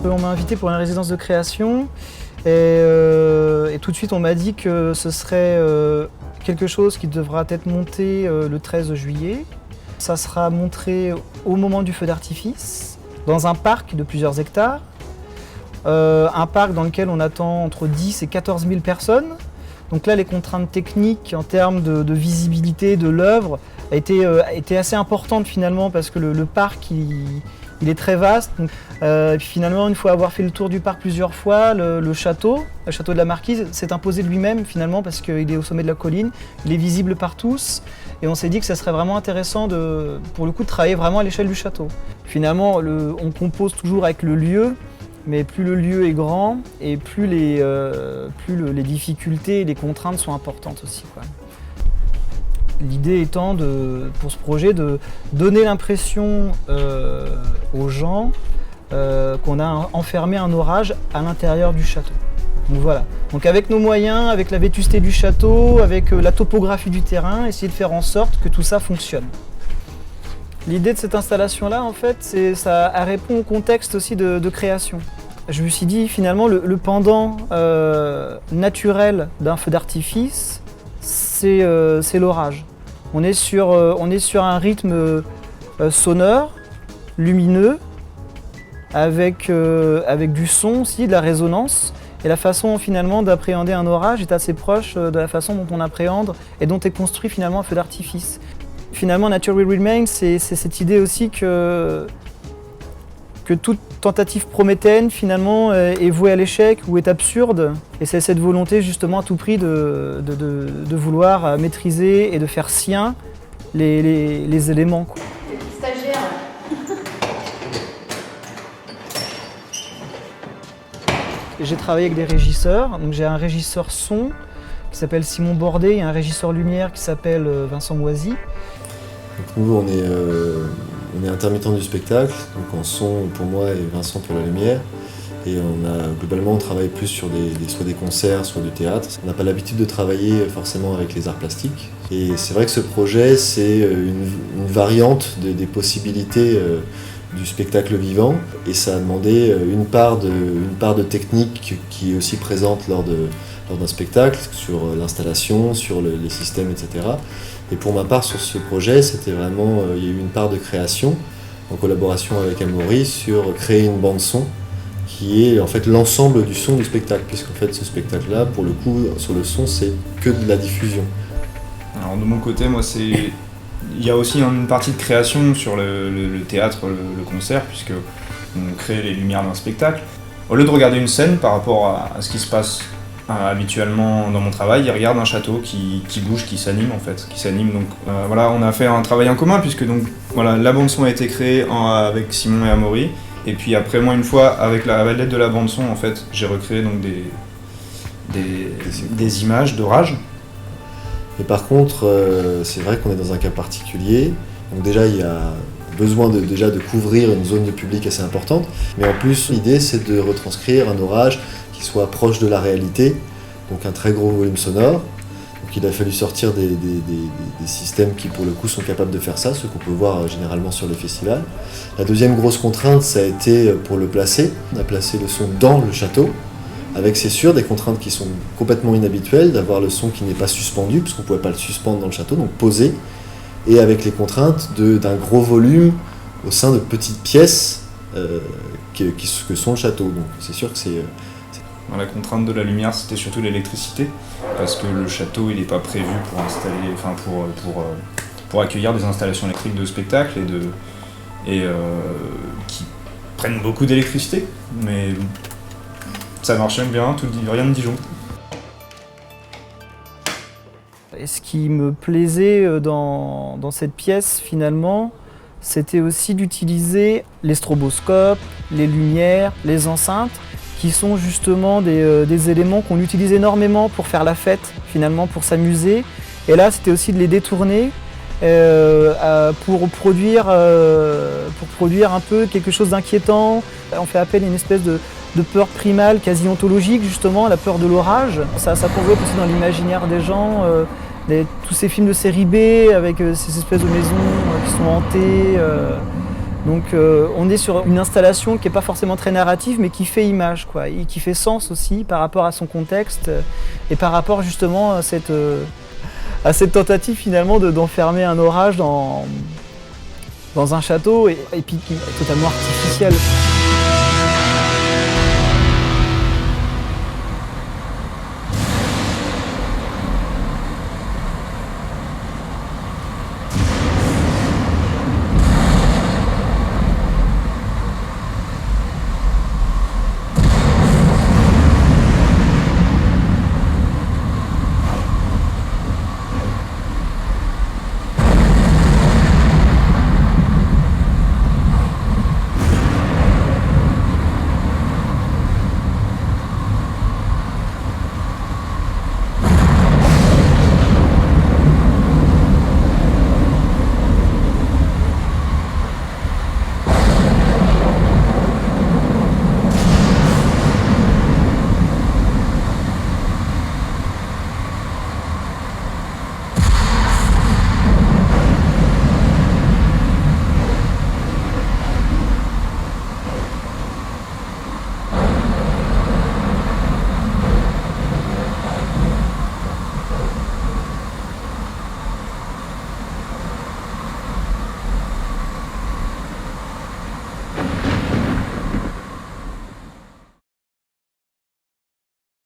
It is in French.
On m'a invité pour une résidence de création et tout de suite on m'a dit que ce serait quelque chose qui devra être monté le 13 juillet. Ça sera montré au moment du feu d'artifice, dans un parc de plusieurs hectares. Un parc dans lequel on attend entre 10 et 14 000 personnes. Donc là, les contraintes techniques en termes de visibilité de l'œuvre étaient assez importantes finalement parce que le parc il est très vaste. Donc, et puis finalement, une fois avoir fait le tour du parc plusieurs fois, le château de la Marquise s'est imposé de lui-même finalement parce qu'il est au sommet de la colline, il est visible par tous. Et on s'est dit que ça serait vraiment intéressant pour le coup de travailler vraiment à l'échelle du château. Finalement, on compose toujours avec le lieu. Mais plus le lieu est grand et plus les difficultés et les contraintes sont importantes aussi, quoi. L'idée étant pour ce projet de donner l'impression aux gens qu'on a enfermé un orage à l'intérieur du château. Donc voilà. Donc avec nos moyens, avec la vétusté du château, avec la topographie du terrain, essayer de faire en sorte que tout ça fonctionne. L'idée de cette installation-là, en fait, ça répond au contexte aussi de création. Je me suis dit, finalement, le pendant naturel d'un feu d'artifice, c'est l'orage. On est sur un rythme sonore, lumineux, avec du son aussi, de la résonance. Et la façon, finalement, d'appréhender un orage est assez proche de la façon dont on appréhende et dont est construit, finalement, un feu d'artifice. Finalement, Nature Will Remain, c'est cette idée aussi que toute tentative prométhéenne, finalement, est vouée à l'échec ou est absurde. Et c'est cette volonté, justement, à tout prix de vouloir maîtriser et de faire sien les éléments, quoi. Stagiaire. J'ai travaillé avec des régisseurs. Donc j'ai un régisseur son qui s'appelle Simon Bordet et un régisseur lumière qui s'appelle Vincent Moisy. Donc nous, on est intermittent du spectacle, donc en son pour moi et Vincent pour la lumière. Et globalement, on travaille plus sur soit des concerts, soit du théâtre. On n'a pas l'habitude de travailler forcément avec les arts plastiques. Et c'est vrai que ce projet, c'est une variante des possibilités du spectacle vivant. Et ça a demandé une part de technique qui est aussi présente lors d'un spectacle, sur l'installation, sur les systèmes, etc. Et pour ma part, sur ce projet, c'était vraiment, il y a eu une part de création, en collaboration avec Amaury, sur créer une bande-son, qui est en fait l'ensemble du son du spectacle, puisqu'en fait ce spectacle-là, pour le coup, sur le son, c'est que de la diffusion. Alors de mon côté, moi, il y a aussi une partie de création sur le théâtre, le concert, puisque on crée les lumières d'un spectacle. Au lieu de regarder une scène par rapport à ce qui se passe habituellement dans mon travail, il regarde un château qui bouge, qui s'anime en fait, Donc voilà, on a fait un travail en commun puisque donc voilà, la bande son a été créée avec Simon et Amaury, et puis après moi une fois avec l'aide de la bande son en fait, j'ai recréé donc des images d'orage. Et par contre, c'est vrai qu'on est dans un cas particulier. Donc déjà il y a besoin de couvrir une zone de public assez importante, mais en plus l'idée c'est de retranscrire un orage qui soit proche de la réalité, donc un très gros volume sonore. Donc il a fallu sortir des systèmes qui pour le coup sont capables de faire ça, ce qu'on peut voir généralement sur les festivals. La deuxième grosse contrainte, ça a été pour le placer. On a placé le son dans le château, avec c'est sûr des contraintes qui sont complètement inhabituelles, d'avoir le son qui n'est pas suspendu, puisqu'on ne pouvait pas le suspendre dans le château, donc posé, et avec les contraintes d'un gros volume au sein de petites pièces que sont le château. Donc c'est sûr que c'est... Dans la contrainte de la lumière, c'était surtout l'électricité, parce que le château il n'est pas prévu pour installer, pour accueillir des installations électriques de spectacle qui prennent beaucoup d'électricité, mais ça marche bien, rien ne disjoncte. Et ce qui me plaisait dans cette pièce finalement, c'était aussi d'utiliser les stroboscopes, les lumières, les enceintes, qui sont justement des éléments qu'on utilise énormément pour faire la fête, finalement, pour s'amuser. Et là, c'était aussi de les détourner pour produire un peu quelque chose d'inquiétant. On fait appel à une espèce de peur primale, quasi ontologique, justement, la peur de l'orage. Ça convoque aussi dans l'imaginaire des gens tous ces films de série B avec ces espèces de maisons qui sont hantées. Donc on est sur une installation qui n'est pas forcément très narrative, mais qui fait image, quoi, et qui fait sens aussi par rapport à son contexte et par rapport justement à cette tentative finalement d'enfermer un orage dans un château et puis qui est totalement artificiel.